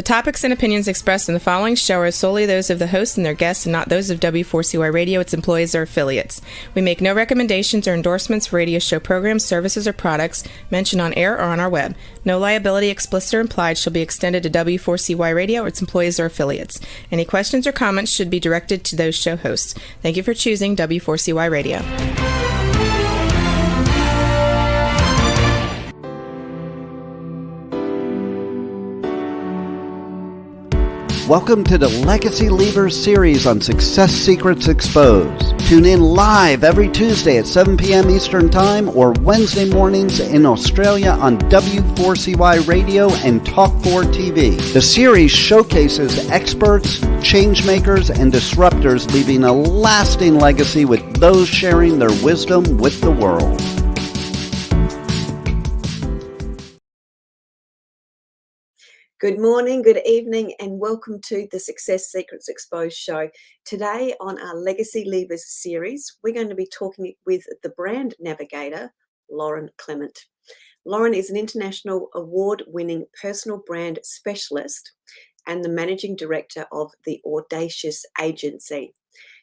topics and opinions expressed in the following show are solely those of the host and their guests and not those of W4CY Radio, its employees, or affiliates. We make no recommendations or endorsements for radio show programs, services, or products mentioned on air or on our web. No liability, explicit or implied, shall be extended to W4CY Radio or its employees or affiliates. Any questions or comments should be directed to those show hosts. Thank you for choosing W4CY Radio. Welcome to the Legacy Leavers series on Success Secrets Exposed. Tune in live every Tuesday at 7 p.m. Eastern Time or Wednesday mornings in Australia on W4CY Radio and Talk4 TV. The series showcases experts, changemakers, and disruptors leaving a lasting legacy with those sharing their wisdom with the world. Good morning, good evening, and welcome to the Success Secrets Exposed show. Today on our Legacy Leavers series, we're going to be talking with the Brand Navigator, Lauren Clement. Lauren is an international award-winning personal brand specialist and the managing director of the Audacious agency.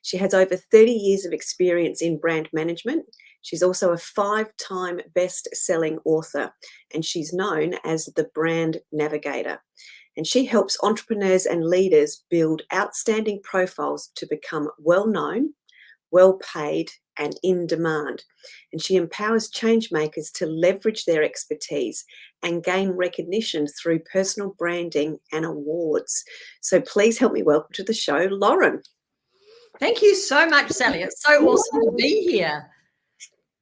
She has over 30 years of experience in brand management. She's also a 5-time best-selling author, and she's known as the Brand Navigator. And she helps entrepreneurs and leaders build outstanding profiles to become well-known, well-paid, and in demand. And she empowers change makers to leverage their expertise and gain recognition through personal branding and awards. So please help me welcome to the show, Lauren. Thank you so much, Sally. It's so awesome to be here.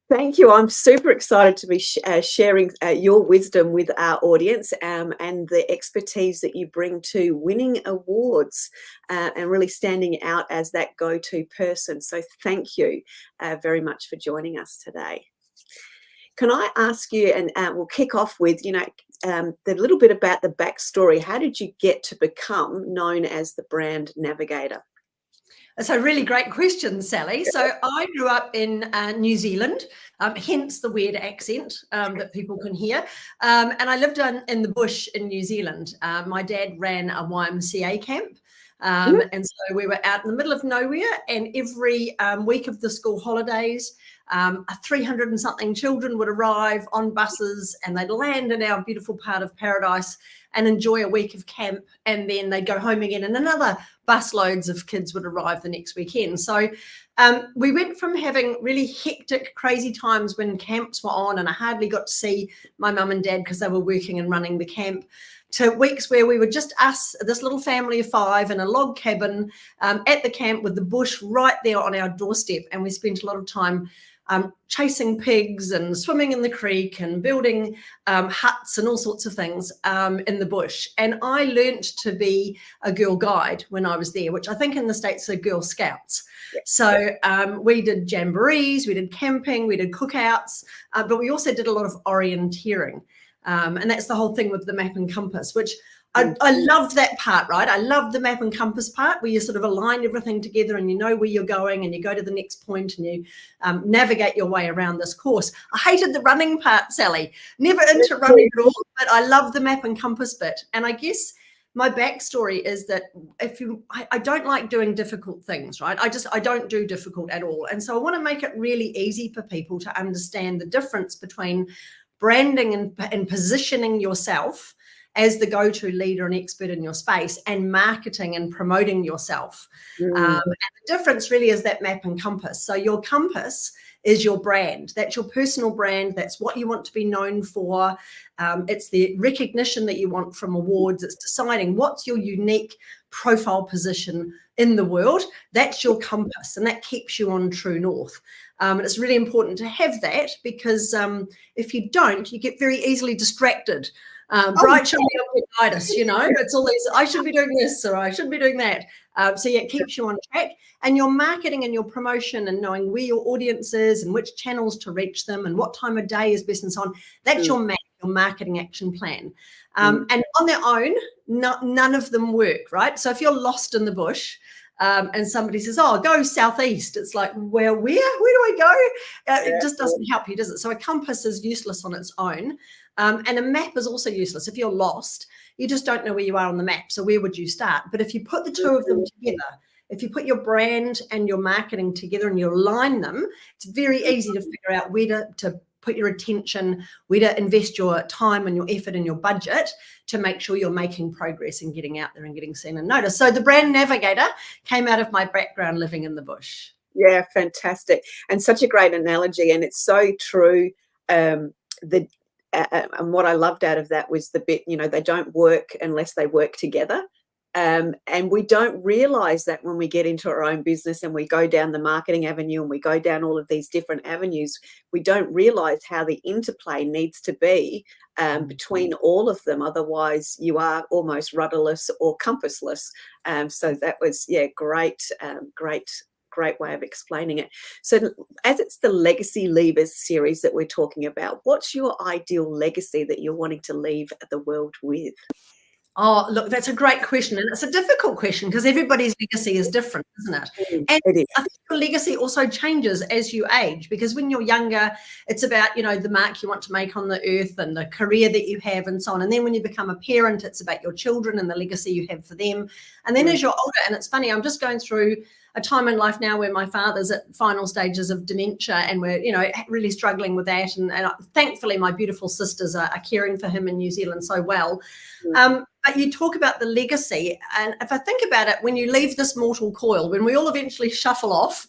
Thank you. I'm super excited to be sharing your wisdom with our audience and the expertise that you bring to winning awards and really standing out as that go-to person. So thank you very much for joining us today. Can I ask you, and we'll kick off with, the little bit about the backstory. How did you get to become known as the Brand Navigator? That's a really great question, Sally. So I grew up in New Zealand, hence the weird accent that people can hear. And I lived in the bush in New Zealand. My dad ran a YMCA camp. And so we were out in the middle of nowhere, and every week of the school holidays, 300 and something children would arrive on buses, and they'd land in our beautiful part of paradise and enjoy a week of camp, and then they'd go home again, and another busloads of kids would arrive the next weekend. So we went from having really hectic, crazy times when camps were on, and I hardly got to see my mum and dad because they were working and running the camp, to weeks where we were just us, this little family of 5 in a log cabin at the camp with the bush right there on our doorstep. And we spent a lot of time chasing pigs and swimming in the creek and building huts and all sorts of things in the bush. And I learnt to be a Girl Guide when I was there, which I think in the States are Girl Scouts. So we did jamborees, we did camping, we did cookouts, but we also did a lot of orienteering. And that's the whole thing with the map and compass, which I loved that part, right? I loved the map and compass part where you sort of align everything together and you know where you're going and you go to the next point and you navigate your way around this course. I hated the running part, Sally. Never into running at all, but I love the map and compass bit. And I guess my backstory is that I don't like doing difficult things, right? I don't do difficult at all. And so I want to make it really easy for people to understand the difference between branding and positioning yourself as the go-to leader and expert in your space, and marketing and promoting yourself. And the difference really is that map and compass. So your compass is your brand. That's your personal brand. That's what you want to be known for. It's the recognition that you want from awards. It's deciding what's your unique profile position in the world. That's your compass, and that keeps you on true north. And it's really important to have that because if you don't, you get very easily distracted. Bright, shiny objectitis, it's all these, I should be doing this or I should be doing that. So yeah, it keeps you on track. And your marketing and your promotion and knowing where your audience is and which channels to reach them and what time of day is best and so on, that's your marketing action plan. And on their own, none of them work, right? So if you're lost in the bush, and somebody says, oh, go southeast. It's like, well, where do I go? It just doesn't help you, does it? So a compass is useless on its own. And a map is also useless. If you're lost, you just don't know where you are on the map. So where would you start? But if you put the two of them together, if you put your brand and your marketing together and you align them, it's very easy to figure out where to put your attention, where to invest your time and your effort and your budget to make sure you're making progress and getting out there and getting seen and noticed. So the Brand Navigator came out of my background living in the bush. Yeah, fantastic. And such a great analogy. And it's so true. And what I loved out of that was the bit, they don't work unless they work together. And we don't realize that when we get into our own business and we go down the marketing avenue and we go down all of these different avenues, we don't realize how the interplay needs to be between all of them. Otherwise, you are almost rudderless or compassless. So that was, great way of explaining it. So as it's the Legacy Levers series that we're talking about, what's your ideal legacy that you're wanting to leave the world with? Oh, look, that's a great question. And it's a difficult question because everybody's legacy is different, isn't it? And It is. I think your legacy also changes as you age, because when you're younger, it's about, the mark you want to make on the earth and the career that you have and so on. And then when you become a parent, it's about your children and the legacy you have for them. And then as you're older, and it's funny, I'm just going through a time in life now where my father's at final stages of dementia and we're, really struggling with that. And thankfully, my beautiful sisters are caring for him in New Zealand so well. But you talk about the legacy. And if I think about it, when you leave this mortal coil, when we all eventually shuffle off,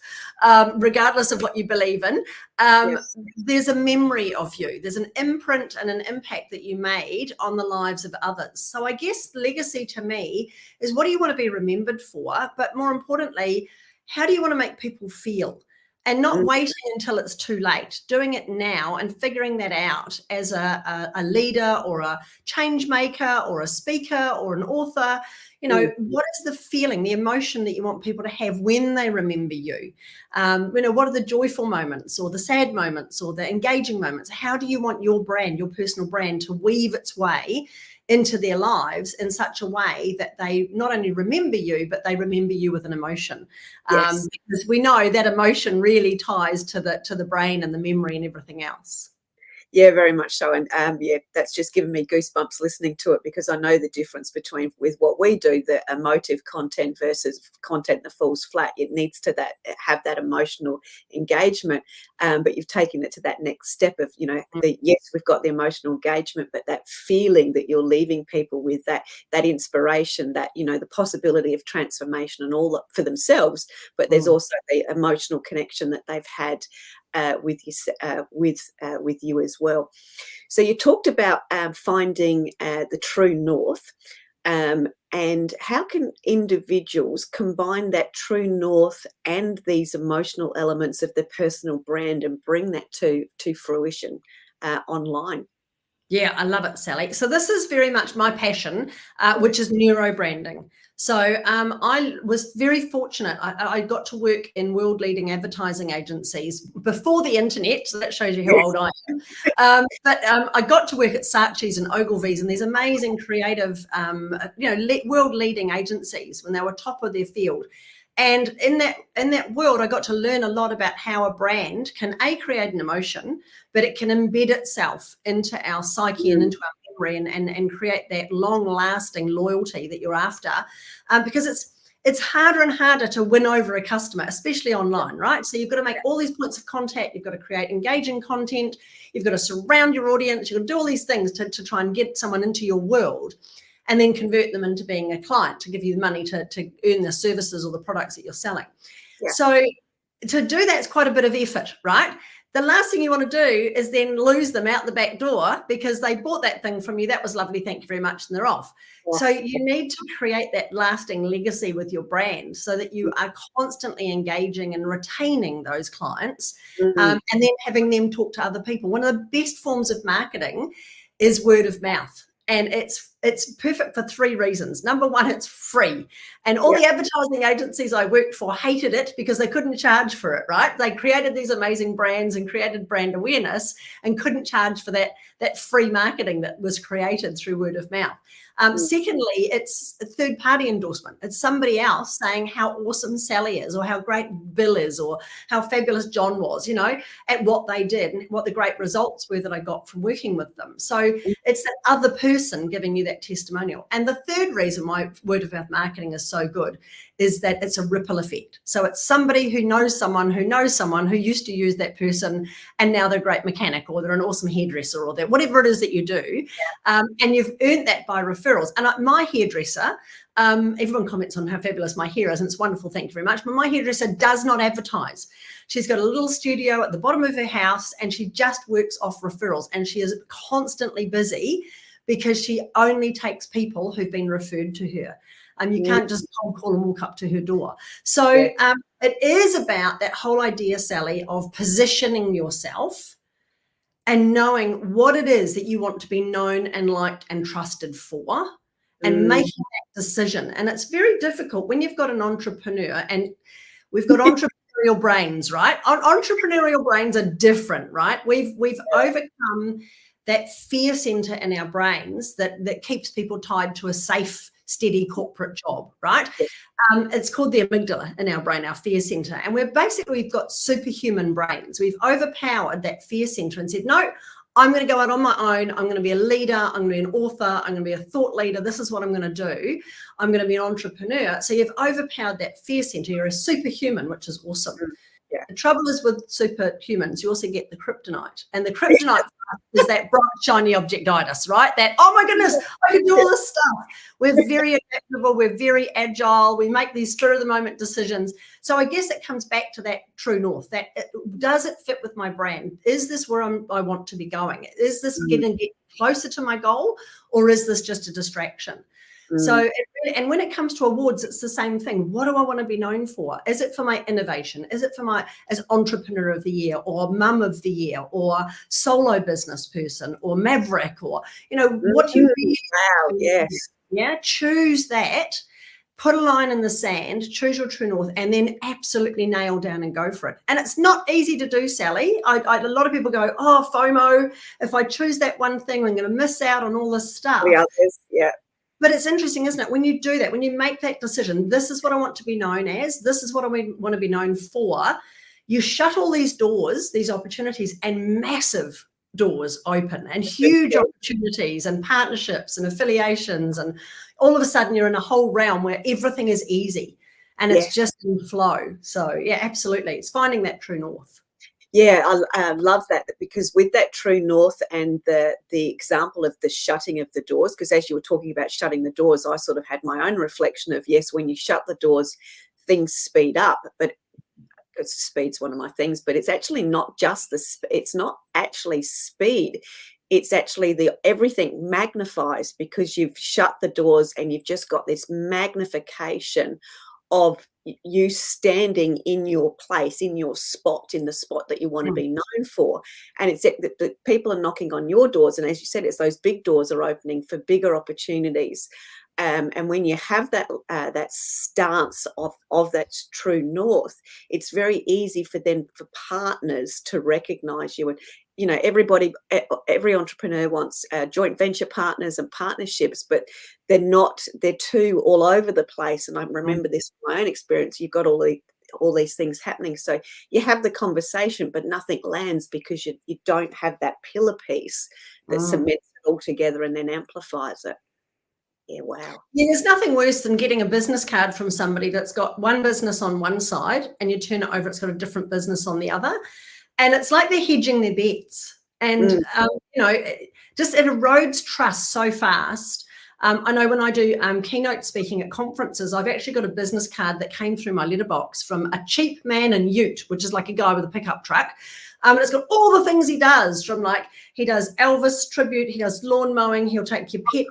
regardless of what you believe in, there's a memory of you. There's an imprint and an impact that you made on the lives of others. So I guess legacy to me is, what do you want to be remembered for? But more importantly, how do you want to make people feel? And not waiting until it's too late, doing it now and figuring that out as a leader or a change maker or a speaker or an author. What is the feeling, the emotion that you want people to have when they remember you? What are the joyful moments or the sad moments or the engaging moments? How do you want your brand, your personal brand, to weave its way into their lives in such a way that they not only remember you, but they remember you with an emotion? Yes. Because we know that emotion really ties to the brain and the memory and everything else. Yeah, very much so. And that's just given me goosebumps listening to it, because I know the difference with what we do, the emotive content versus content that falls flat. It needs to have that emotional engagement. But you've taken it to that next step of, yes, we've got the emotional engagement, but that feeling that you're leaving people with, that inspiration, that, the possibility of transformation and all that for themselves. But there's also the emotional connection that they've had with you as well. So you talked about finding the true north, and how can individuals combine that true north and these emotional elements of the personal brand and bring that to fruition online? Yeah, I love it, Sally. So this is very much my passion, which is neurobranding. So I was very fortunate. I got to work in world-leading advertising agencies before the internet, so that shows you how old I am. But I got to work at Saatchi's and Ogilvy's and these amazing creative, world-leading agencies when they were top of their field. And in that world, I got to learn a lot about how a brand can create an emotion, but it can embed itself into our psyche and into our memory and create that long-lasting loyalty that you're after, because it's harder and harder to win over a customer, especially online, right? So you've got to make all these points of contact. You've got to create engaging content. You've got to surround your audience. You've got to do all these things to try and get someone into your world, and then convert them into being a client to give you the money to earn the services or the products that you're selling. Yeah. So to do that's quite a bit of effort, right? The last thing you want to do is then lose them out the back door because they bought that thing from you. That was lovely. Thank you very much. And they're off. Yeah. So you need to create that lasting legacy with your brand so that you are constantly engaging and retaining those clients, and then having them talk to other people. One of the best forms of marketing is word of mouth. And it's it's perfect for 3 reasons. Number one, it's free. And all the advertising agencies I worked for hated it because they couldn't charge for it, right? They created these amazing brands and created brand awareness and couldn't charge for that free marketing that was created through word of mouth. Secondly, it's a third-party endorsement. It's somebody else saying how awesome Sally is, or how great Bill is, or how fabulous John was, at what they did and what the great results were that I got from working with them. So it's that other person giving you that testimonial. And the third reason why word of mouth marketing is so good is that it's a ripple effect. So it's somebody who knows someone who used to use that person, and now they're a great mechanic, or they're an awesome hairdresser, or whatever it is that you do. And you've earned that by referrals. And my hairdresser, everyone comments on how fabulous my hair is, and it's wonderful, thank you very much. But my hairdresser does not advertise. She's got a little studio at the bottom of her house, and she just works off referrals, and she is constantly busy because she only takes people who've been referred to her. You can't just cold call and walk up to her door. So it is about that whole idea, Sally, of positioning yourself and knowing what it is that you want to be known and liked and trusted for, and making that decision. And it's very difficult when you've got an entrepreneur, and we've got entrepreneurial brains, right? Entrepreneurial brains are different, right? We've overcome that fear center in our brains that keeps people tied to a safe, steady corporate job, right? It's called the amygdala in our brain, our fear center. And we've got superhuman brains. We've overpowered that fear center and said, no, I'm going to go out on my own. I'm going to be a leader. I'm going to be an author. I'm going to be a thought leader. This is what I'm going to do. I'm going to be an entrepreneur. So you've overpowered that fear center. You're a superhuman, which is awesome. The trouble is with superhumans, you also get the kryptonite. And the kryptonite is that bright, shiny objectitis, right? That, oh my goodness, I can do all this stuff. We're very adaptable. We're very agile. We make these spur-of-the-moment decisions. So I guess it comes back to that true north. Does it fit with my brand? Is this where I want to be going? Is this going to get closer to my goal, or is this just a distraction? So, and when it comes to awards, it's the same thing. What do I want to be known for? Is it for my innovation? Is it for as entrepreneur of the year, or mum of the year, or solo business person, or maverick, or, what do you really? Wow, yes. Yeah, choose that. Put a line in the sand, choose your true north, and then absolutely nail down and go for it. And it's not easy to do, Sally. A lot of people go, oh, FOMO. If I choose that one thing, I'm going to miss out on all this stuff. The others, yeah. But it's interesting, isn't it? When you do that, when you make that decision, this is what I want to be known as, this is what I want to be known for, you shut all these doors, these opportunities, and massive doors open, and huge opportunities and partnerships and affiliations. And all of a sudden you're in a whole realm where everything is easy and it's just in flow. So yeah, absolutely. It's finding that true north. Yeah, I love that, because with that true north and the example of the shutting of the doors, because as you were talking about shutting the doors, I sort of had my own reflection of, yes, when you shut the doors, things speed up, but because speed's one of my things, but it's actually not just it's not actually speed. It's actually everything magnifies, because you've shut the doors and you've just got this magnification of you standing in your place, in your spot, in the spot that you want to be known for. And it's that the people are knocking on your doors. And as you said, it's those big doors are opening for bigger opportunities. And when you have that stance of that true north, it's very easy for partners to recognize you. And every entrepreneur wants joint venture partners and partnerships, but they're too all over the place. And I remember this from my own experience. You've got all these things happening, so you have the conversation, but nothing lands, because you don't have that pillar piece that cements it all together and then amplifies it. Yeah, wow. Yeah, there's nothing worse than getting a business card from somebody that's got one business on one side and you turn it over, it's got a different business on the other. And it's like they're hedging their bets. And, just it erodes trust so fast. I know when I do keynote speaking at conferences, I've actually got a business card that came through my letterbox from a cheap man in Ute, which is like a guy with a pickup truck. And it's got all the things he does, from he does Elvis tribute, he does lawn mowing, he'll take your pet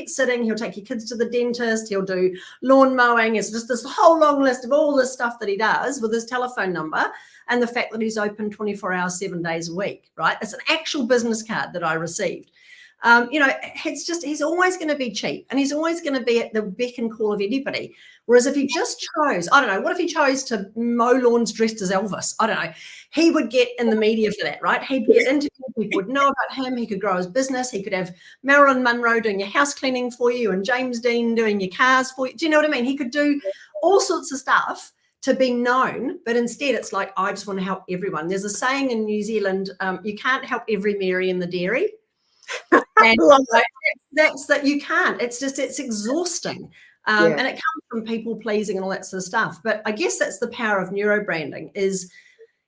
sitting, he'll take your kids to the dentist, he'll do lawn mowing. It's just this whole long list of all this stuff that he does, with his telephone number and the fact that he's open 24 hours, 7 days a week, right? It's an actual business card that I received. he's always going to be cheap, and he's always going to be at the beck and call of anybody. Whereas if he just chose, I don't know, what if he chose to mow lawns dressed as Elvis? I don't know. He would get in the media for that, right? He'd get interviewed, people would know about him. He could grow his business. He could have Marilyn Monroe doing your house cleaning for you and James Dean doing your cars for you. Do you know what I mean? He could do all sorts of stuff to be known, but instead it's like, I just want to help everyone. There's a saying in New Zealand, you can't help every Mary in the dairy. And that's that you can't. It's exhausting. And it comes from people pleasing and all that sort of stuff. But I guess that's the power of neurobranding is,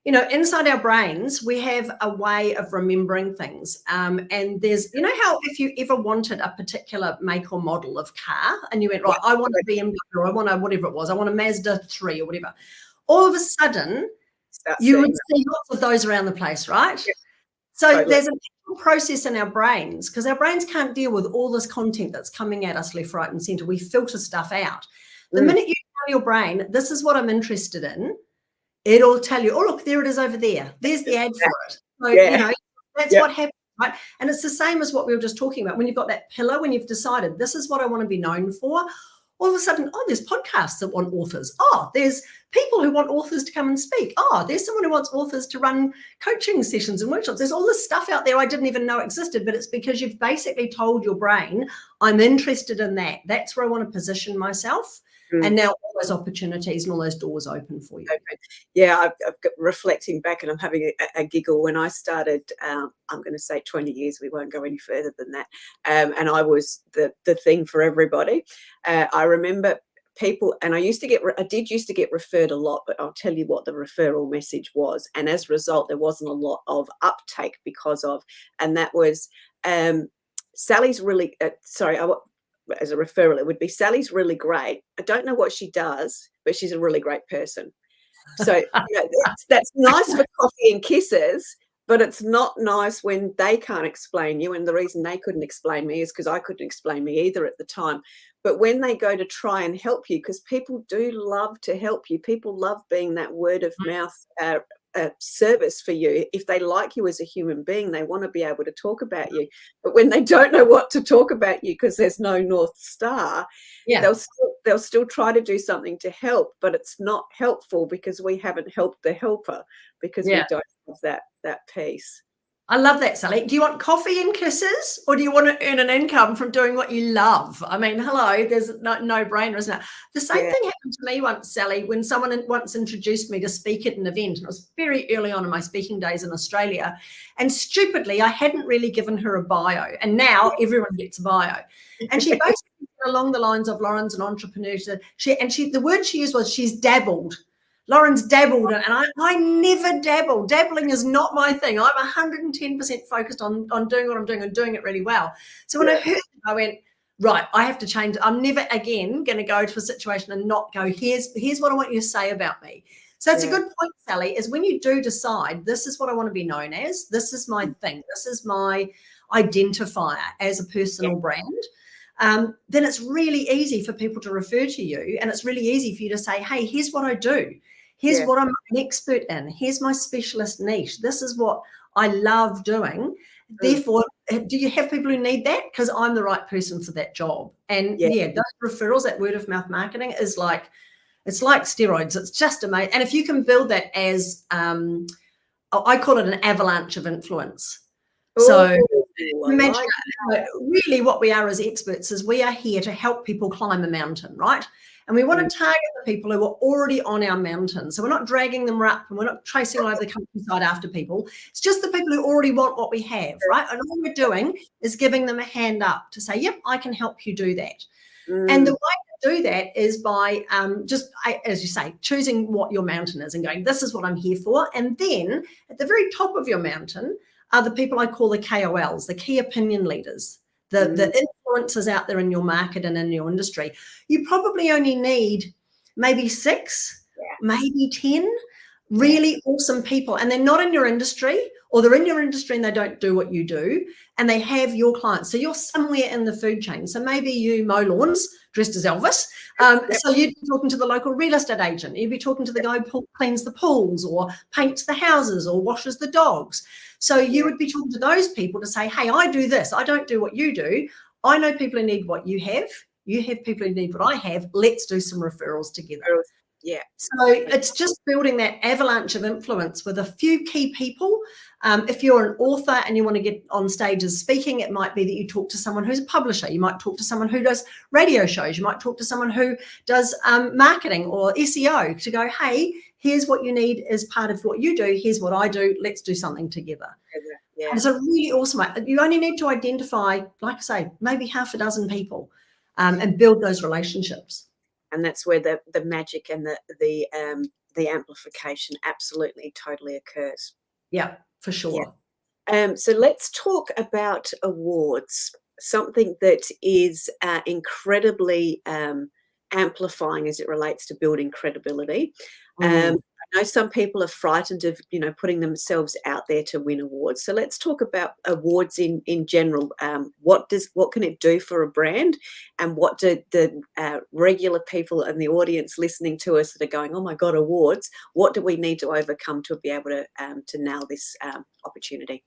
inside our brains, we have a way of remembering things. And there's, how if you ever wanted a particular make or model of car and you went, right, I want a BMW or I want a whatever it was, I want a Mazda 3 or whatever. All of a sudden, you would see lots of those around the place, right? Yeah. So there's a process in our brains because our brains can't deal with all this content that's coming at us left, right, and center. We filter stuff out. The minute you tell your brain, this is what I'm interested in, it'll tell you, oh, look, there it is over there. There's the ad for it. So, that's what happens, right? And it's the same as what we were just talking about. When you've got that pillar, when you've decided this is what I want to be known for, all of a sudden, there's podcasts that want authors. There's people who want authors to come and speak. There's someone who wants authors to run coaching sessions and workshops. There's all this stuff out there I didn't even know existed, but it's because you've basically told your brain, I'm interested in that. That's where I want to position myself. And now all those opportunities and all those doors open for you. Okay. Yeah, I've got reflecting back and I'm having a giggle. When I started, I'm going to say 20 years, we won't go any further than that. And I was the thing for everybody. I remember people, and I did used to get referred a lot, but I'll tell you what the referral message was. And as a result, there wasn't a lot of uptake because of, and that was Sally's really, as a referral, it would be Sally's really great. I don't know what she does, but she's a really great person. So that's nice for coffee and kisses, but it's not nice when they can't explain you. And the reason they couldn't explain me is because I couldn't explain me either at the time. But when they go to try and help you, because people do love to help you, people love being that word of mouth service for you. If they like you as a human being, they want to be able to talk about you. But when they don't know what to talk about you because there's no North Star, they'll still try to do something to help, but it's not helpful because we haven't helped the helper because we don't have that piece. I love that, Sally. Do you want coffee and kisses or do you want to earn an income from doing what you love? I mean, hello, there's no brainer, isn't it? The same thing happened to me once, Sally, when someone once introduced me to speak at an event. And it was very early on in my speaking days in Australia. And stupidly, I hadn't really given her a bio. And now everyone gets a bio. And she basically said along the lines of Lauren's an entrepreneur. The word she used was she's dabbled. Lauren's dabbled, and I never dabble. Dabbling is not my thing. I'm 110% focused on doing what I'm doing and doing it really well. So when I heard it, I went, right, I have to change. I'm never again going to go to a situation and not go, here's what I want you to say about me. So it's a good point, Sally, is when you do decide, this is what I want to be known as, this is my thing, this is my identifier as a personal brand, then it's really easy for people to refer to you, and it's really easy for you to say, hey, here's what I do. Here's what I'm an expert in. Here's my specialist niche. This is what I love doing. Therefore, do you have people who need that? Because I'm the right person for that job. And those referrals, that word of mouth marketing is it's like steroids. It's just amazing. And if you can build that as, I call it an avalanche of influence. So imagine really what we are as experts is we are here to help people climb a mountain, right? And we want to target the people who are already on our mountain. So we're not dragging them up and we're not tracing all over the countryside after people. It's just the people who already want what we have, right? And all we're doing is giving them a hand up to say, yep, I can help you do that. And the way to do that is by as you say, choosing what your mountain is and going, this is what I'm here for. And then at the very top of your mountain are the people I call the KOLs, the key opinion leaders. The influencers out there in your market and in your industry. You probably only need maybe 6, maybe 10 really awesome people. And they're not in your industry, or they're in your industry and they don't do what you do, and they have your clients. So you're somewhere in the food chain. So maybe you mow lawns dressed as Elvis. So you'd be talking to the local real estate agent. You'd be talking to the guy who cleans the pools or paints the houses or washes the dogs. So you would be talking to those people to say, hey, I do this. I don't do what you do. I know people who need what you have. You have people who need what I have. Let's do some referrals together. Yeah. So it's just building that avalanche of influence with a few key people. If you're an author and you want to get on stages speaking, it might be that you talk to someone who's a publisher. You might talk to someone who does radio shows. You might talk to someone who does marketing or SEO to go, hey, here's what you need as part of what you do. Here's what I do. Let's do something together. Yeah. And it's a really awesome. You only need to identify, like I say, maybe half a dozen people and build those relationships. And that's where the magic and the amplification absolutely totally occurs. Yeah, for sure. Yeah. So let's talk about awards, something that is incredibly amplifying as it relates to building credibility. I know some people are frightened of, putting themselves out there to win awards. So let's talk about awards in general. What can it do for a brand, and what do the regular people and the audience listening to us that are going, oh my God, awards, what do we need to overcome to be able to nail this opportunity?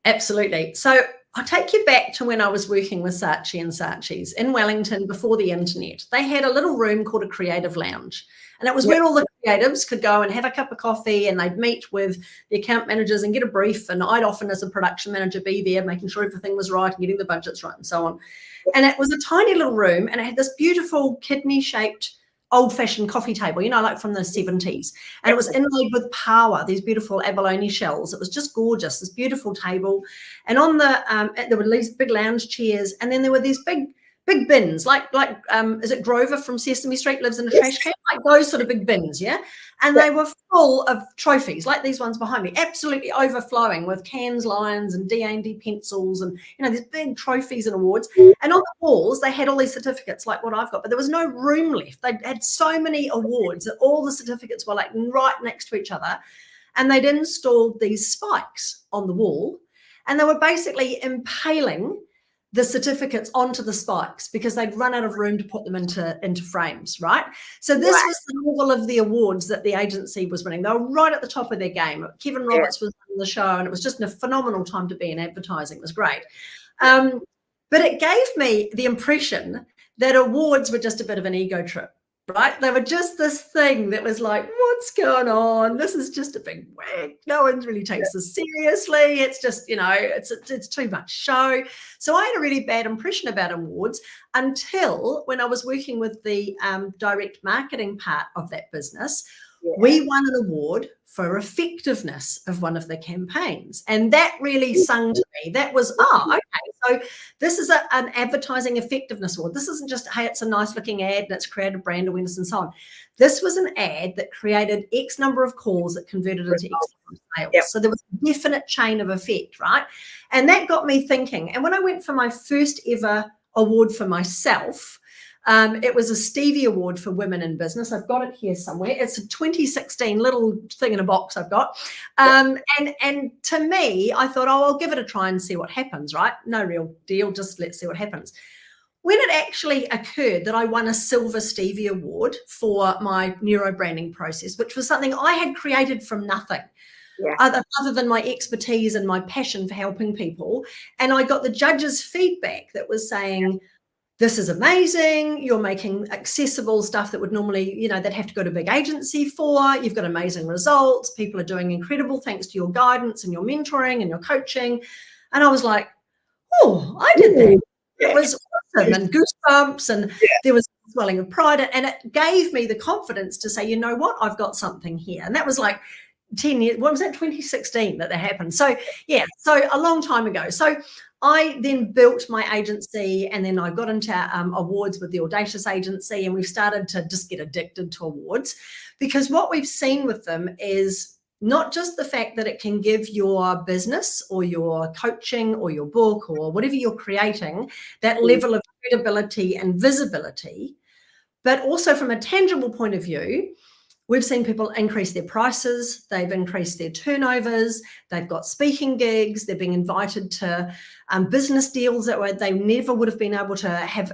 Absolutely. So I'll take you back to when I was working with Saatchi and Saatchi's in Wellington before the internet. They had a little room called a creative lounge. And it was where all the creatives could go and have a cup of coffee, and they'd meet with the account managers and get a brief. And I'd often, as a production manager, be there making sure everything was right and getting the budgets right and so on. And it was a tiny little room, and it had this beautiful kidney-shaped old-fashioned coffee table, like from the 70s. And it was inlaid with power, these beautiful abalone shells. It was just gorgeous, this beautiful table. And on the there were these big lounge chairs, and then there were these big bins, like is it Grover from Sesame Street lives in a trash can? Like those sort of big bins, yeah? And they were full of trophies, like these ones behind me, absolutely overflowing with Cannes lions and D&D pencils and, these big trophies and awards. And on the walls, they had all these certificates like what I've got, but there was no room left. They had so many awards that all the certificates were like right next to each other. And they'd installed these spikes on the wall, and they were basically impaling the certificates onto the spikes because they'd run out of room to put them into frames, right? So this was the level of the awards that the agency was winning. They were right at the top of their game. Kevin Roberts was on the show, and it was just a phenomenal time to be in advertising. It was great. But it gave me the impression that awards were just a bit of an ego trip, right? They were just this thing that was like, what's going on? This is just a big whack. No one really takes this seriously. It's just, it's too much show. So I had a really bad impression about awards until when I was working with the direct marketing part of that business. We won an award for effectiveness of one of the campaigns. And that really sung to me. That was, okay, so this is an advertising effectiveness award. This isn't just, hey, it's a nice looking ad and it's created brand awareness and so on. This was an ad that created X number of calls that converted into X number of sales. So there was a definite chain of effect, right? And that got me thinking. And when I went for my first ever award for myself, it was a Stevie Award for Women in Business. I've got it here somewhere. It's a 2016 little thing in a box I've got. And to me, I thought, I'll give it a try and see what happens, right? No real deal. Just let's see what happens. When it actually occurred that I won a Silver Stevie Award for my neurobranding process, which was something I had created from nothing. Other than my expertise and my passion for helping people. And I got the judges' feedback that was saying, this is amazing. You're making accessible stuff that would normally, they'd have to go to a big agency for. You've got amazing results. People are doing incredible thanks to your guidance and your mentoring and your coaching. And I was like, oh, I did that. It was awesome, and goosebumps, and there was a swelling of pride. And it gave me the confidence to say, you know what, I've got something here. And that was like 10 years, what was that, 2016 that happened. So so a long time ago. So I then built my agency, and then I got into awards with the Audacious agency, and we've started to just get addicted to awards, because what we've seen with them is not just the fact that it can give your business or your coaching or your book or whatever you're creating that level of credibility and visibility, but also from a tangible point of view, we've seen people increase their prices, they've increased their turnovers, they've got speaking gigs, they're being invited to business deals that they never would have been able to have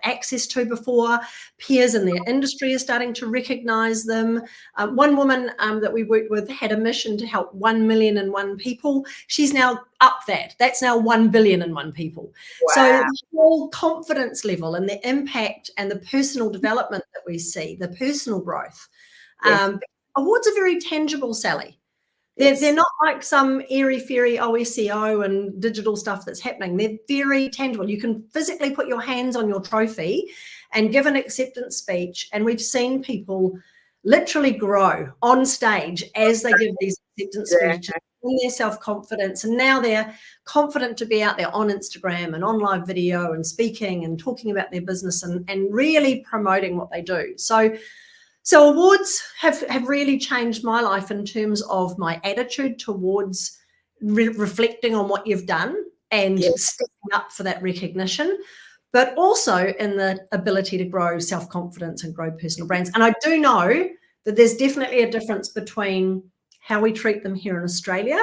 access to before. Peers in their industry are starting to recognise them. One woman that we worked with had a mission to help 1,000,001 people. She's now up that. That's now 1,000,000,001 people. Wow. So the whole confidence level and the impact and the personal development that we see, the personal growth. Yes. Awards are very tangible, Sally. Yes. They're not like some airy-fairy SEO and digital stuff that's happening. They're very tangible. You can physically put your hands on your trophy and give an acceptance speech. And we've seen people literally grow on stage as they give these acceptance speeches in their self-confidence. And now they're confident to be out there on Instagram and on live video and speaking and talking about their business and really promoting what they do. So awards have really changed my life in terms of my attitude towards reflecting on what you've done and stepping up for that recognition, but also in the ability to grow self-confidence and grow personal brands. And I do know that there's definitely a difference between how we treat them here in Australia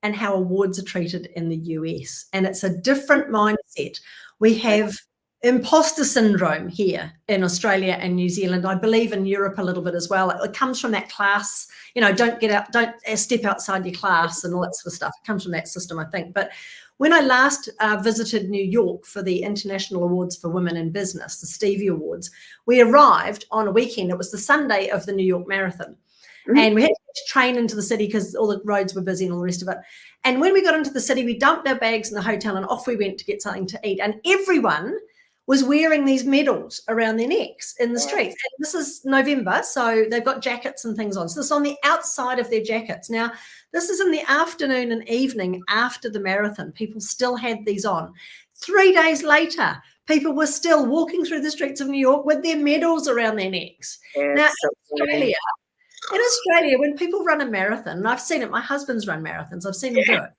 and how awards are treated in the US. And it's a different mindset. We have imposter syndrome here in Australia and New Zealand. I believe in Europe a little bit as well. It comes from that class, don't step outside your class and all that sort of stuff. It comes from that system, I think. But when I last visited New York for the International Awards for Women in Business, the Stevie Awards, we arrived on a weekend. It was the Sunday of the New York Marathon. Mm-hmm. And we had to train into the city because all the roads were busy and all the rest of it. And when we got into the city, we dumped our bags in the hotel and off we went to get something to eat. And everyone was wearing these medals around their necks in the streets. And this is November, so they've got jackets and things on. So this is on the outside of their jackets. Now, this is in the afternoon and evening after the marathon. People still had these on. 3 days later, people were still walking through the streets of New York with their medals around their necks. Now, in Australia, when people run a marathon, and I've seen it, my husband's run marathons, I've seen him do it.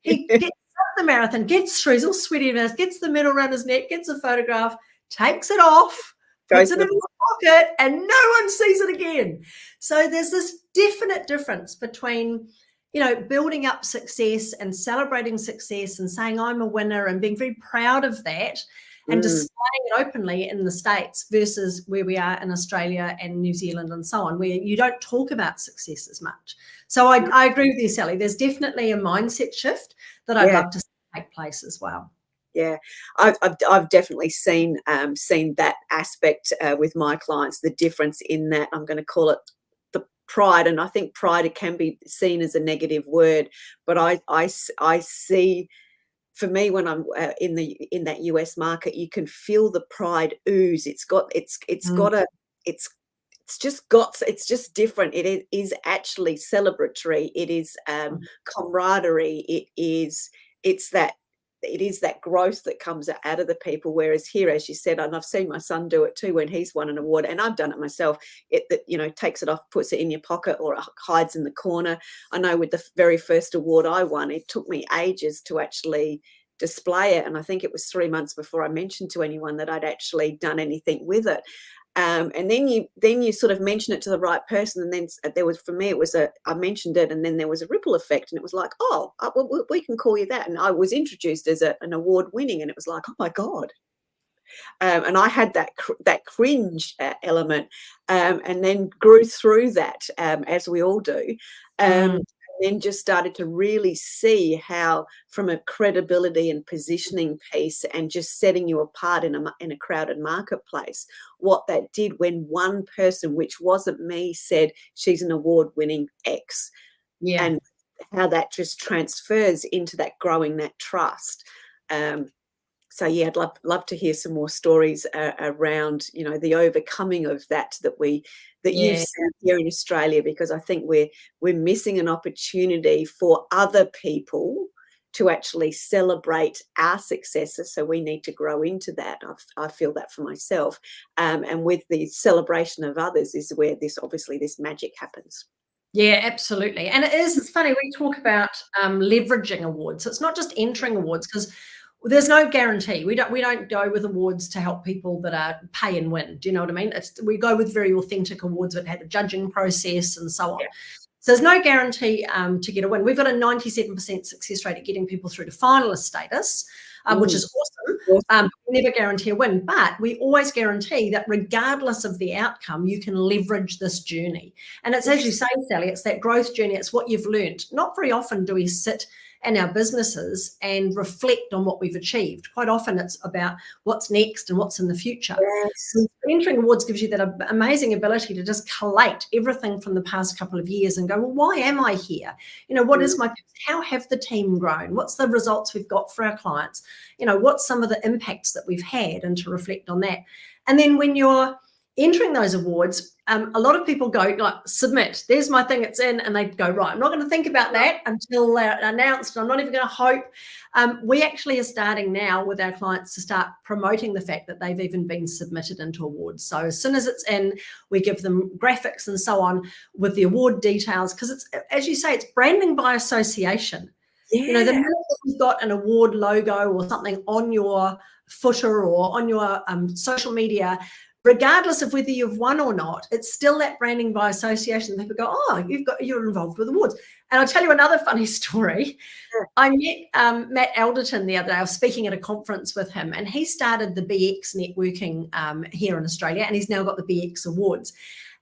He gets up the marathon, gets through, he's all sweaty, gets the medal around his neck, gets a photograph, takes it off, puts it in his pocket, and no one sees it again. So there's this definite difference between, building up success and celebrating success and saying I'm a winner and being very proud of that and displaying it openly in the States versus where we are in Australia and New Zealand and so on, where you don't talk about success as much. So I agree with you, Sally. There's definitely a mindset shift that I'd love to see take place as well. Yeah, I've definitely seen that aspect with my clients, the difference in that, I'm going to call it the pride. And I think pride can be seen as a negative word, but I see, for me, when I'm in that US market, you can feel the pride ooze. It's just different. It is actually celebratory. It is camaraderie. It is that growth that comes out of the people. Whereas here, as you said, and I've seen my son do it too when he's won an award, and I've done it myself. Takes it off, puts it in your pocket, or it hides in the corner. I know with the very first award I won, it took me ages to actually display it, and I think it was 3 months before I mentioned to anyone that I'd actually done anything with it. And then you sort of mention it to the right person, and then there was, for me, it was I mentioned it, and then there was a ripple effect, and it was like, well, we can call you that. And I was introduced as an award winning, and it was like, oh my God. And I had that cringe element, and then grew through that, as we all do. And then just started to really see how, from a credibility and positioning piece and just setting you apart in a crowded marketplace, what that did when one person, which wasn't me, said she's an award-winning X, and how that just transfers into that growing that trust. So yeah, I'd love to hear some more stories around, the overcoming of that you've seen here in Australia, because I think we're missing an opportunity for other people to actually celebrate our successes. So we need to grow into that. I feel that for myself. And with the celebration of others is where this magic happens. Yeah, absolutely. And it's funny, we talk about leveraging awards. So it's not just entering awards, because There's no guarantee. We don't go with awards to help people that are pay and win. Do you know what I mean? We go with very authentic awards that have a judging process and so on. Yeah. So there's no guarantee to get a win. We've got a 97% success rate at getting people through to finalist status, which is awesome. We never guarantee a win, but we always guarantee that regardless of the outcome, you can leverage this journey. And it's, as you say, Sally, it's that growth journey. It's what you've learned. Not very often do we sit in our businesses and reflect on what we've achieved. Quite often it's about what's next and what's in the future. Yes. Entering awards gives you that amazing ability to just collate everything from the past couple of years and go, well, why am I here? You know, what is my, how have the team grown? What's the results we've got for our clients? You know, what's some of the impacts that we've had, and to reflect on that. And then when you're entering those awards, a lot of people go like, submit, there's my thing, it's in, and they go, right, I'm not going to think about that until they're announced. I'm not even going to hope. We actually are starting now with our clients to start promoting the fact that they've even been submitted into awards. So as soon as it's in, we give them graphics and so on with the award details, because it's, as you say, it's branding by association. Yeah. You know, the minute that you've got an award logo or something on your footer or on your social media, regardless of whether you've won or not, it's still that branding by association. People go, oh, you're involved with awards. And I'll tell you another funny story. Sure. I met Matt Elderton the other day. I was speaking at a conference with him, and he started the BX networking here in Australia, and he's now got the BX Awards.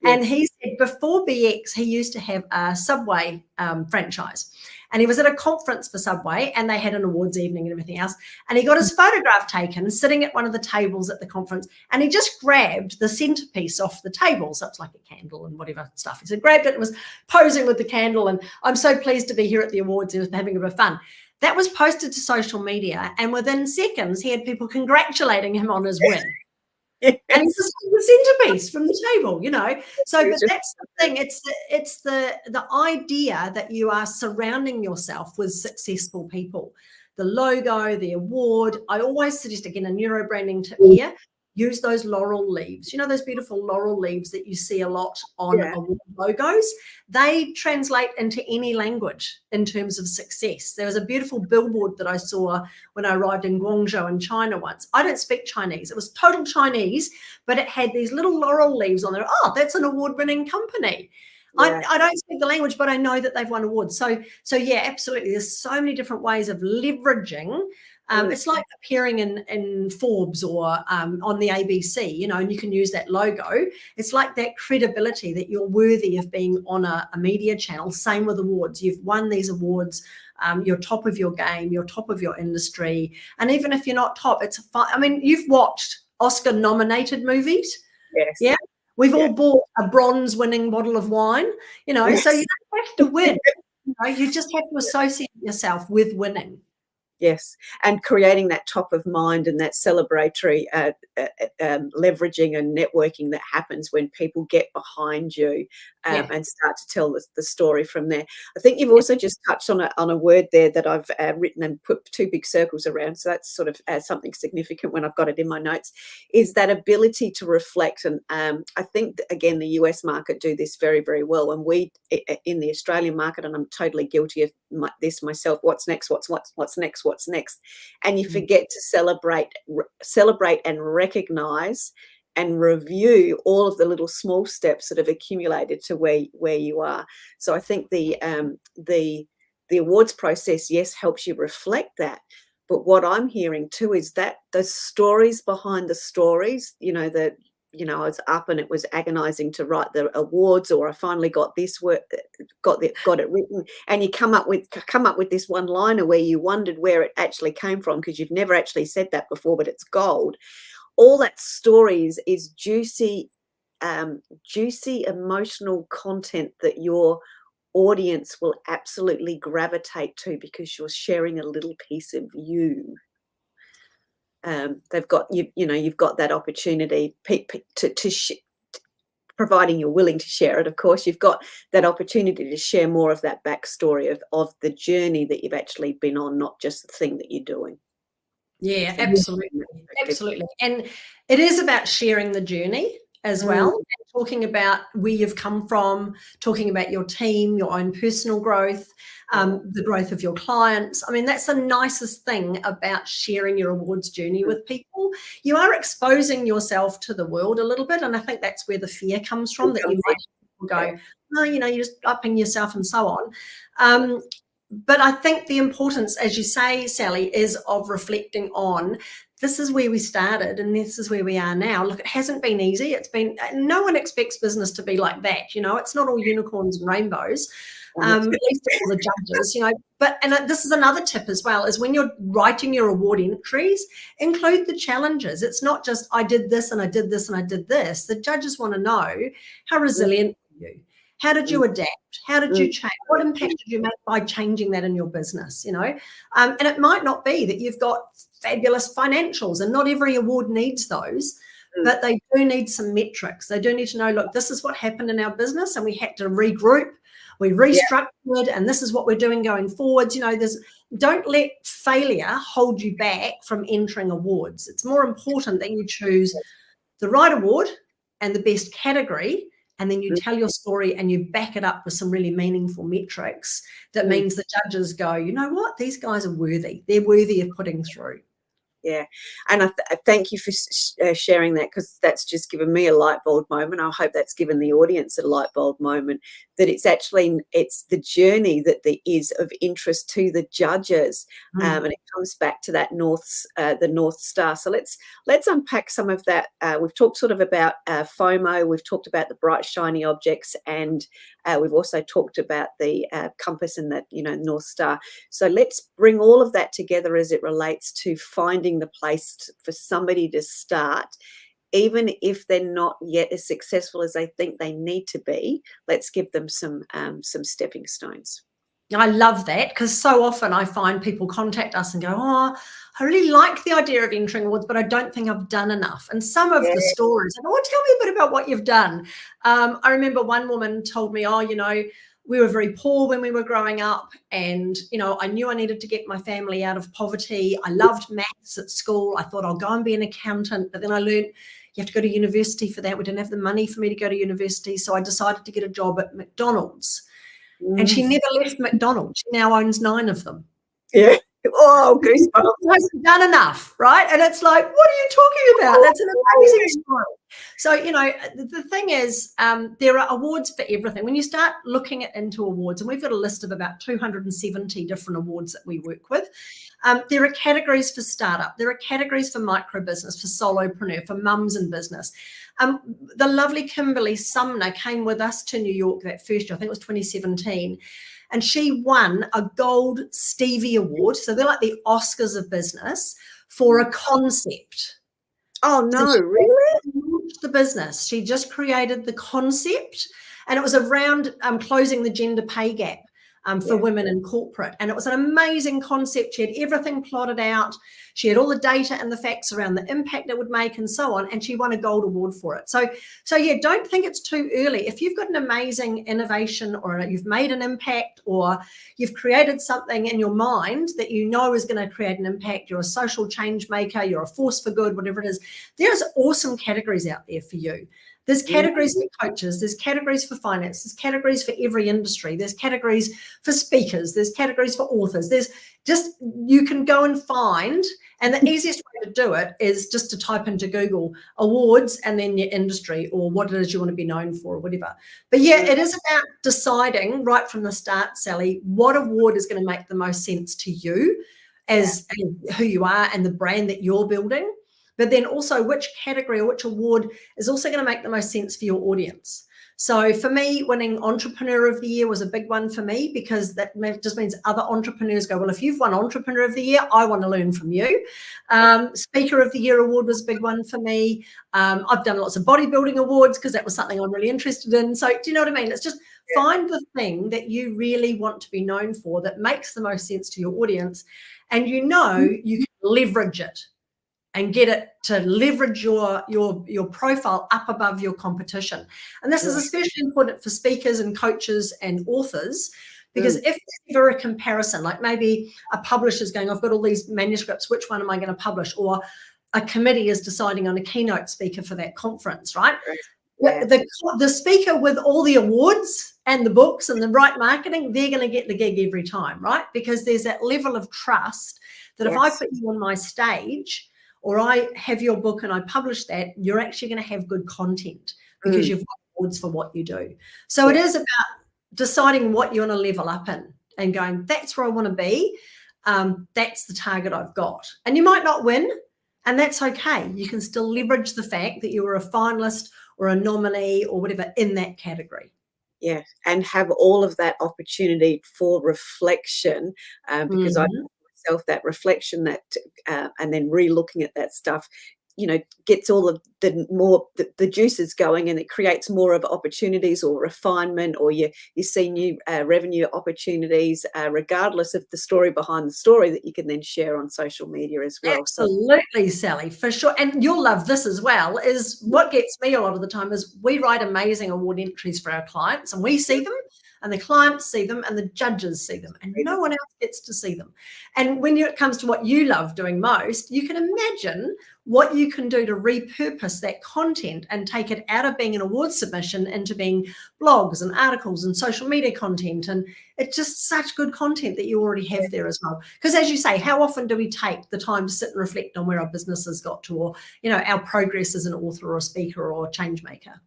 Yeah. And he said before BX, he used to have a Subway franchise. And he was at a conference for Subway, and they had an awards evening and everything else. And he got his photograph taken sitting at one of the tables at the conference, and he just grabbed the centerpiece off the table. So it's like a candle and whatever stuff. He said, grabbed it and was posing with the candle. And I'm so pleased to be here at the awards. He was having a bit of fun. That was posted to social media, and within seconds, he had people congratulating him on his win. Yes. And it's the centerpiece from the table, you know. So, but that's the thing. It's the idea that you are surrounding yourself with successful people. The logo, the award. I always suggest, again, a neurobranding tip here. Use those laurel leaves. You know, those beautiful laurel leaves that you see a lot on award logos. They translate into any language in terms of success. There was a beautiful billboard that I saw when I arrived in Guangzhou in China once. I don't speak Chinese. It was total Chinese, but it had these little laurel leaves on there. Oh, that's an award-winning company. Yeah. I don't speak the language, but I know that they've won awards. So yeah, absolutely. There's so many different ways of leveraging. It's like appearing in Forbes or on the ABC, you know, and you can use that logo. It's like that credibility that you're worthy of being on a media channel. Same with awards. You've won these awards. You're top of your game. You're top of your industry. And even if you're not top, it's fun. I mean, you've watched Oscar-nominated movies. Yes. Yeah. We've all bought a bronze-winning bottle of wine, you know, so you don't have to win. You know, you just have to associate yourself with winning. Yes, and creating that top of mind and that celebratory leveraging and networking that happens when people get behind you and start to tell the story from there. I think you've also just touched on a word there that I've written and put two big circles around. So that's sort of something significant when I've got it in my notes, is that ability to reflect. And I think, again, the US market do this very, very well. And we, in the Australian market, and I'm totally guilty of this myself, what's next, what's next, and you forget to celebrate and recognize and review all of the little small steps that have accumulated to where you are. So I think the awards process, yes, helps you reflect that. But what I'm hearing too is that the stories behind the stories, you know, that, you know, I was up and it was agonizing to write the awards, or I finally got this work, got it written, and you come up with this one-liner where you wondered where it actually came from because you've never actually said that before, but it's gold. All that stories is juicy emotional content that your audience will absolutely gravitate to because you're sharing a little piece of you. They've got you've got that opportunity providing you're willing to share it. Of course, you've got that opportunity to share more of that backstory of the journey that you've actually been on, not just the thing that you're doing. Yeah, absolutely. And it is about sharing the journey. as well, and talking about where you've come from, talking about your team, your own personal growth, the growth of your clients. I mean, that's the nicest thing about sharing your awards journey with people. You are exposing yourself to the world a little bit, and I think that's where the fear comes from, that you might go, no, you know, you're just upping yourself and so on. But I think the importance, as you say, Sally, is of reflecting on, this is where we started and this is where we are now. Look, it hasn't been easy. It's been, no one expects business to be like that. You know, it's not all unicorns and rainbows, at least all the judges, you know. But, and this is another tip as well, is when you're writing your award entries, include the challenges. It's not just, I did this and I did this and I did this. The judges want to know, how resilient are you? How did you adapt? How did you change? What impact did you make by changing that in your business, you know? And it might not be that you've got fabulous financials, and not every award needs those, but they do need some metrics. They do need to know, look, this is what happened in our business and we had to regroup, we restructured, and this is what we're doing going forwards. You know, don't let failure hold you back from entering awards. It's more important that you choose the right award and the best category, and then you tell your story and you back it up with some really meaningful metrics. That means the judges go, you know what, these guys are worthy. They're worthy of putting through. Yeah, and I thank you for sharing that, because that's just given me a light bulb moment. I hope that's given the audience a light bulb moment, that it's the journey that is of interest to the judges, and it comes back to that the North Star. So let's unpack some of that. We've talked sort of about FOMO. We've talked about the bright shiny objects, and we've also talked about the compass and that, you know, North Star. So let's bring all of that together as it relates to finding the place for somebody to start, even if they're not yet as successful as they think they need to be. Let's give them some stepping stones. I love that, because so often I find people contact us and go, oh, I really like the idea of entering awards, but I don't think I've done enough. And some of the stories, and oh, tell me a bit about what you've done. I remember one woman told me, oh, you know, we were very poor when we were growing up, and, you know, I knew I needed to get my family out of poverty. I loved maths at school. I thought I'll go and be an accountant, but then I learned you have to go to university for that. We didn't have the money for me to go to university, so I decided to get a job at McDonald's. And she never left McDonald's. She now owns 9 of them. Yeah. Oh, goosebumps. Hasn't done enough, right? And it's like, what are you talking about? That's an amazing story. So, you know, the thing is, there are awards for everything. When you start looking into awards, and we've got a list of about 270 different awards that we work with, there are categories for startup. There are categories for micro business, for solopreneur, for mums in business. The lovely Kimberly Sumner came with us to New York that first year, I think it was 2017. And she won a Gold Stevie Award. So they're like the Oscars of business for a concept. Oh, no, so really? Launched the business. She just created the concept, and it was around closing the gender pay gap for women in corporate. And it was an amazing concept. She had everything plotted out. She had all the data and the facts around the impact it would make and so on. And she won a gold award for it. So yeah, don't think it's too early. If you've got an amazing innovation, or you've made an impact, or you've created something in your mind that you know is going to create an impact, you're a social change maker, you're a force for good, whatever it is, there's awesome categories out there for you. There's categories for coaches, there's categories for finance, there's categories for every industry, there's categories for speakers, there's categories for authors. There's just, you can go and find, and the easiest way to do it is just to type into Google awards and then your industry, or what it is you want to be known for, or whatever. But yeah, it is about deciding right from the start, Sally, what award is going to make the most sense to you as who you are and the brand that you're building. But then also which category or which award is also going to make the most sense for your audience. So for me, winning Entrepreneur of the Year was a big one for me, because that just means other entrepreneurs go, well, if you've won Entrepreneur of the Year, I want to learn from you. Speaker of the Year award was a big one for me. I've done lots of bodybuilding awards because that was something I'm really interested in. So do you know what I mean? It's just find the thing that you really want to be known for that makes the most sense to your audience. And you know you can leverage it and get it to leverage your profile up above your competition. And this is especially important for speakers and coaches and authors, because if there's ever a comparison, like maybe a publisher's going, I've got all these manuscripts, which one am I going to publish? Or a committee is deciding on a keynote speaker for that conference, right? Yeah. The speaker with all the awards and the books and the right marketing, they're going to get the gig every time, right? Because there's that level of trust that if I put you on my stage or I have your book and I publish that, you're actually going to have good content because you've got awards for what you do. So it is about deciding what you want to level up in and going, that's where I want to be. That's the target I've got. And you might not win, and that's okay. You can still leverage the fact that you were a finalist or a nominee or whatever in that category. Yeah, and have all of that opportunity for reflection, because I myself that reflection that and then re-looking at that stuff, gets all of the juices going, and it creates more of opportunities or refinement, or you see new revenue opportunities, regardless of the story behind the story that you can then share on social media as well. Absolutely, Sally, for sure. And you'll love this as well, is what gets me a lot of the time is we write amazing award entries for our clients and we see them and the clients see them and the judges see them and no one else gets to see them. And when it comes to what you love doing most, you can imagine what you can do to repurpose that content and take it out of being an award submission into being blogs and articles and social media content. And it's just such good content that you already have there as well. Because as you say, how often do we take the time to sit and reflect on where our business has got to, or, our progress as an author or a speaker or a change maker?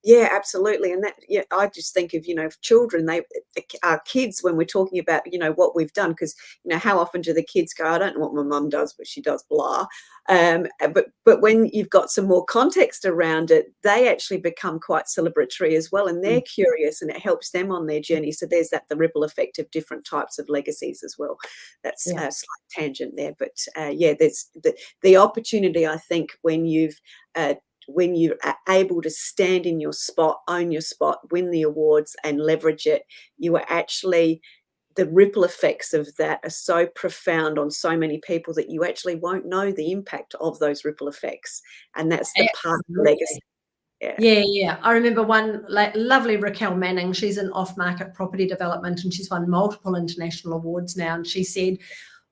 Yeah, absolutely. And that, I just think of, children, our kids, when we're talking about, what we've done, because, how often do the kids go, I don't know what my mum does, but she does blah. But when you've got some more context around it, they actually become quite celebratory as well. And they're curious and it helps them on their journey. So there's the ripple effect of different types of legacies as well. That's a slight tangent there. But there's the opportunity, I think, when you're able to stand in your spot, own your spot, win the awards and leverage it, you are actually, the ripple effects of that are so profound on so many people that you actually won't know the impact of those ripple effects. And that's the part of the legacy. Yeah. I remember one lovely Raquel Manning. She's in off-market property development and she's won multiple international awards now. And she said,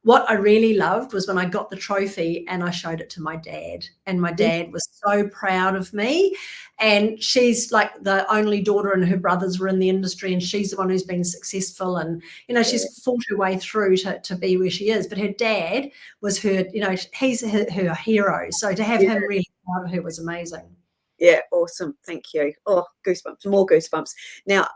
what I really loved was when I got the trophy and I showed it to my dad, and my dad was so proud of me. And she's like the only daughter and her brothers were in the industry and she's the one who's been successful. And, she's fought her way through to be where she is. But her dad was her, he's her hero. So to have him really proud of her was amazing. Yeah, awesome. Thank you. Oh, goosebumps, more goosebumps. Now,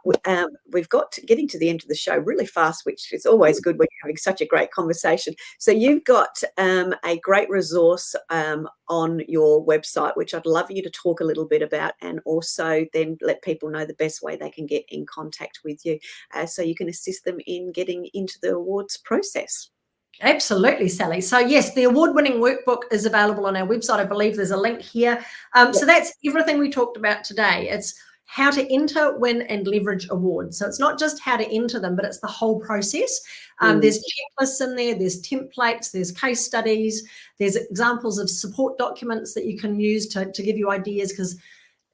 we've got getting to the end of the show really fast, which is always good when you're having such a great conversation. So you've got a great resource on your website, which I'd love you to talk a little bit about, and also then let people know the best way they can get in contact with you so you can assist them in getting into the awards process. Absolutely, Sally. So yes, the award-winning workbook is available on our website. I believe there's a link here. So that's everything we talked about today. It's how to enter, win, and leverage awards. So it's not just how to enter them, but it's the whole process. There's checklists in there, there's templates, there's case studies, there's examples of support documents that you can use to give you ideas. Because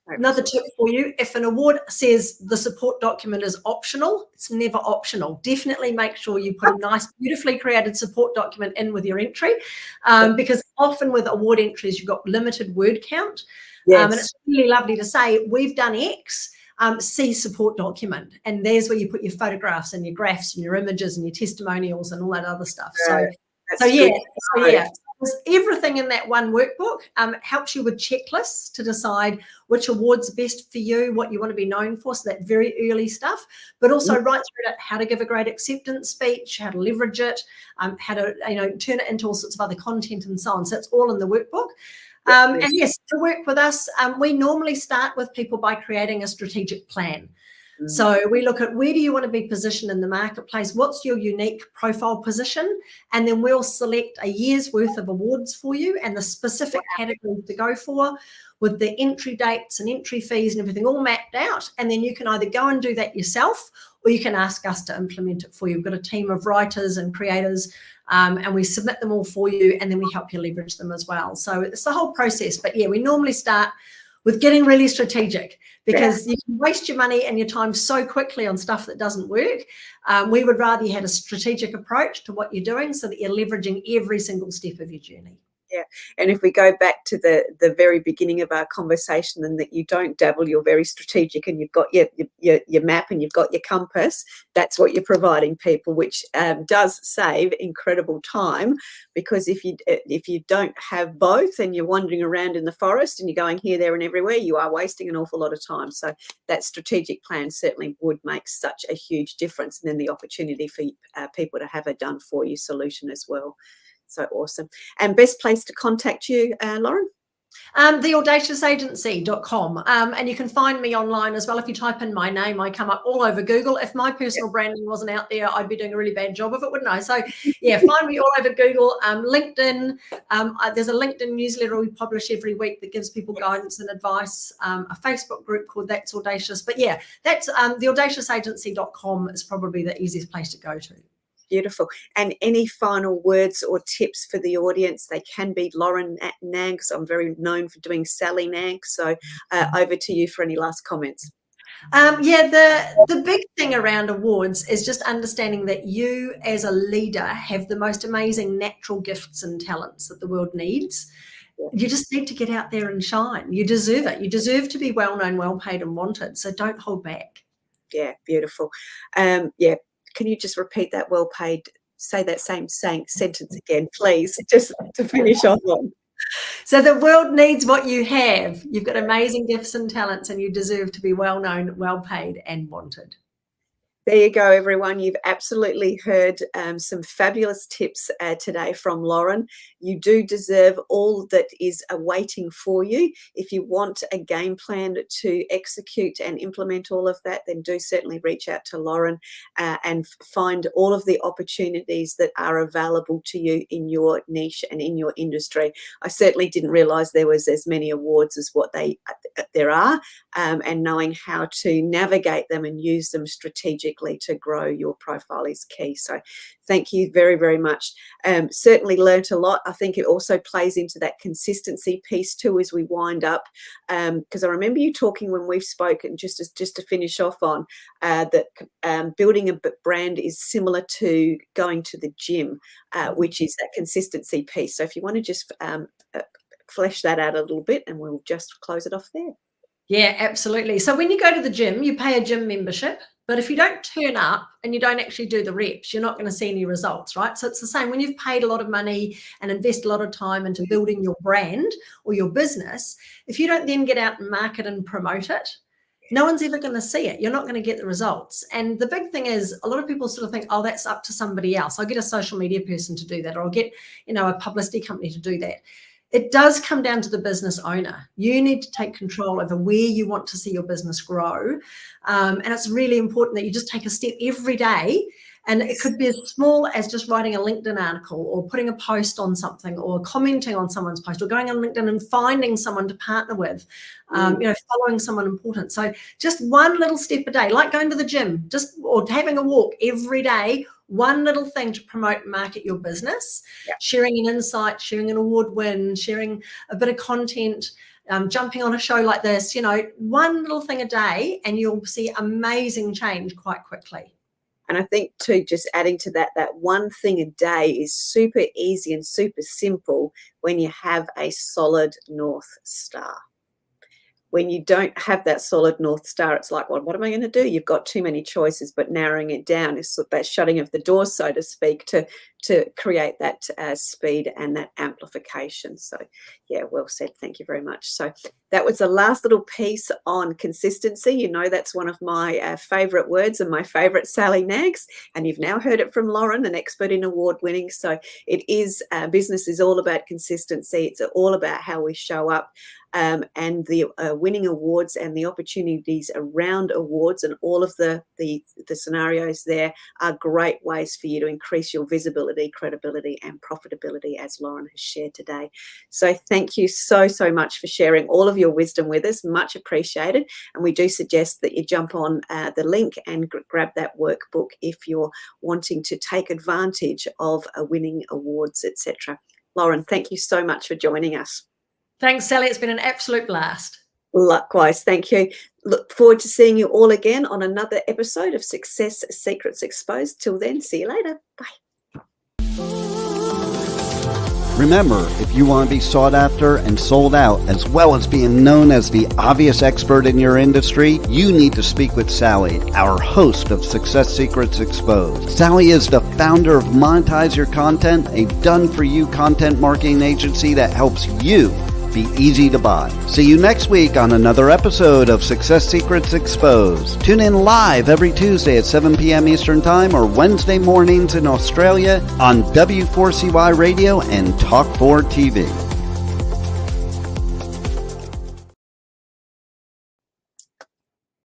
another tip for you, if an award says the support document is optional, it's never optional. Definitely make sure you put a nice, beautifully created support document in with your entry, because often with award entries, you've got limited word count. And it's really lovely to say, we've done X, see support document. And there's where you put your photographs and your graphs and your images and your testimonials and all that other stuff. So there's everything in that one workbook. Helps you with checklists to decide which awards are best for you, what you want to be known for, so that very early stuff, but also right through to how to give a great acceptance speech, how to leverage it, how to turn it into all sorts of other content and so on. So it's all in the workbook. And yes, to work with us, we normally start with people by creating a strategic plan. So we look at where do you want to be positioned in the marketplace? What's your unique profile position? And then we'll select a year's worth of awards for you and the specific categories to go for, with the entry dates and entry fees and everything all mapped out. And then you can either go and do that yourself, or you can ask us to implement it for you. We've got a team of writers and creators, and we submit them all for you, and then we help you leverage them as well. So it's the whole process. But yeah, we normally start with getting really strategic, because you can waste your money and your time so quickly on stuff that doesn't work. We would rather you had a strategic approach to what you're doing so that you're leveraging every single step of your journey. Yeah, and if we go back to the very beginning of our conversation, and that you don't dabble, you're very strategic, and you've got your map and you've got your compass. That's what you're providing people, which does save incredible time, because if you don't have both and you're wandering around in the forest and you're going here, there, and everywhere, you are wasting an awful lot of time. So that strategic plan certainly would make such a huge difference, and then the opportunity for people to have a done for you solution as well. So awesome. And best place to contact you, Lauren? TheAudaciousAgency.com. And you can find me online as well. If you type in my name, I come up all over Google. If my personal branding wasn't out there, I'd be doing a really bad job of it, wouldn't I? So yeah, find me all over Google. LinkedIn. There's a LinkedIn newsletter we publish every week that gives people guidance and advice. A Facebook group called That's Audacious. But yeah, that's TheAudaciousAgency.com is probably the easiest place to go to. Beautiful. And any final words or tips for the audience? They can be Lauren Nag, because I'm very known for doing Sally Nag. So over to you for any last comments. The big thing around awards is just understanding that you as a leader have the most amazing natural gifts and talents that the world needs. You just need to get out there and shine. You deserve it. You deserve to be well known, well paid, and wanted. So don't hold back. Yeah, beautiful. Can you just repeat that well paid, say that same sentence again, please, just to finish off on? So the world needs what you have. You've got amazing gifts and talents, and you deserve to be well known, well paid, and wanted. There you go, everyone. You've absolutely heard some fabulous tips today from Lauren. You do deserve all that is awaiting for you. If you want a game plan to execute and implement all of that, then do certainly reach out to Lauren and find all of the opportunities that are available to you in your niche and in your industry. I certainly didn't realise there was as many awards as what there are, and knowing how to navigate them and use them strategically to grow your profile is key. So thank you very, very much. Certainly learnt a lot. I think it also plays into that consistency piece too as we wind up, because I remember you talking when we've spoken, just to finish off on that building a brand is similar to going to the gym, which is that consistency piece. So if you want to just flesh that out a little bit, and we'll just close it off there. Yeah, absolutely. So when you go to the gym, you pay a gym membership, but if you don't turn up and you don't actually do the reps, you're not going to see any results, right? So it's the same when you've paid a lot of money and invest a lot of time into building your brand or your business. If you don't then get out and market and promote it, no one's ever going to see it. You're not going to get the results. And the big thing is a lot of people sort of think, oh, that's up to somebody else. I'll get a social media person to do that, or I'll get, a publicity company to do that. It does come down to the business owner. You need to take control over where you want to see your business grow. And it's really important that you just take a step every day. And it could be as small as just writing a LinkedIn article, or putting a post on something, or commenting on someone's post, or going on LinkedIn and finding someone to partner with, following someone important. So just one little step a day, like going to the gym, or having a walk every day. One little thing to promote and market your business, sharing an insight, sharing an award win, sharing a bit of content, jumping on a show like this, one little thing a day, and you'll see amazing change quite quickly. And I think too, just adding to that one thing a day is super easy and super simple when you have a solid North Star. When you don't have that solid North Star, it's like, well, what am I going to do? You've got too many choices, but narrowing it down is that shutting of the door, so to speak, to create that speed and that amplification. So, yeah, well said. Thank you very much. So that was the last little piece on consistency. That's one of my favourite words and my favourite Sally Nags. And you've now heard it from Lauren, an expert in award winning. So it is, business is all about consistency. It's all about how we show up. And the winning awards and the opportunities around awards and all of the scenarios there are great ways for you to increase your visibility, credibility, and profitability, as Lauren has shared today. So thank you so much for sharing all of your wisdom with us. Much appreciated. And we do suggest that you jump on the link and grab that workbook if you're wanting to take advantage of winning awards, etc. Lauren, thank you so much for joining us. Thanks, Sally. It's been an absolute blast. Likewise. Thank you. Look forward to seeing you all again on another episode of Success Secrets Exposed. Till then, see you later. Bye. Remember, if you want to be sought after and sold out, as well as being known as the obvious expert in your industry, you need to speak with Sally, our host of Success Secrets Exposed. Sally is the founder of Monetize Your Content, a done-for-you content marketing agency that helps you be easy to buy. See you next week on another episode of Success Secrets Exposed. Tune in live every Tuesday at 7 p.m. Eastern Time or Wednesday mornings in Australia on W4CY Radio and Talk4 TV.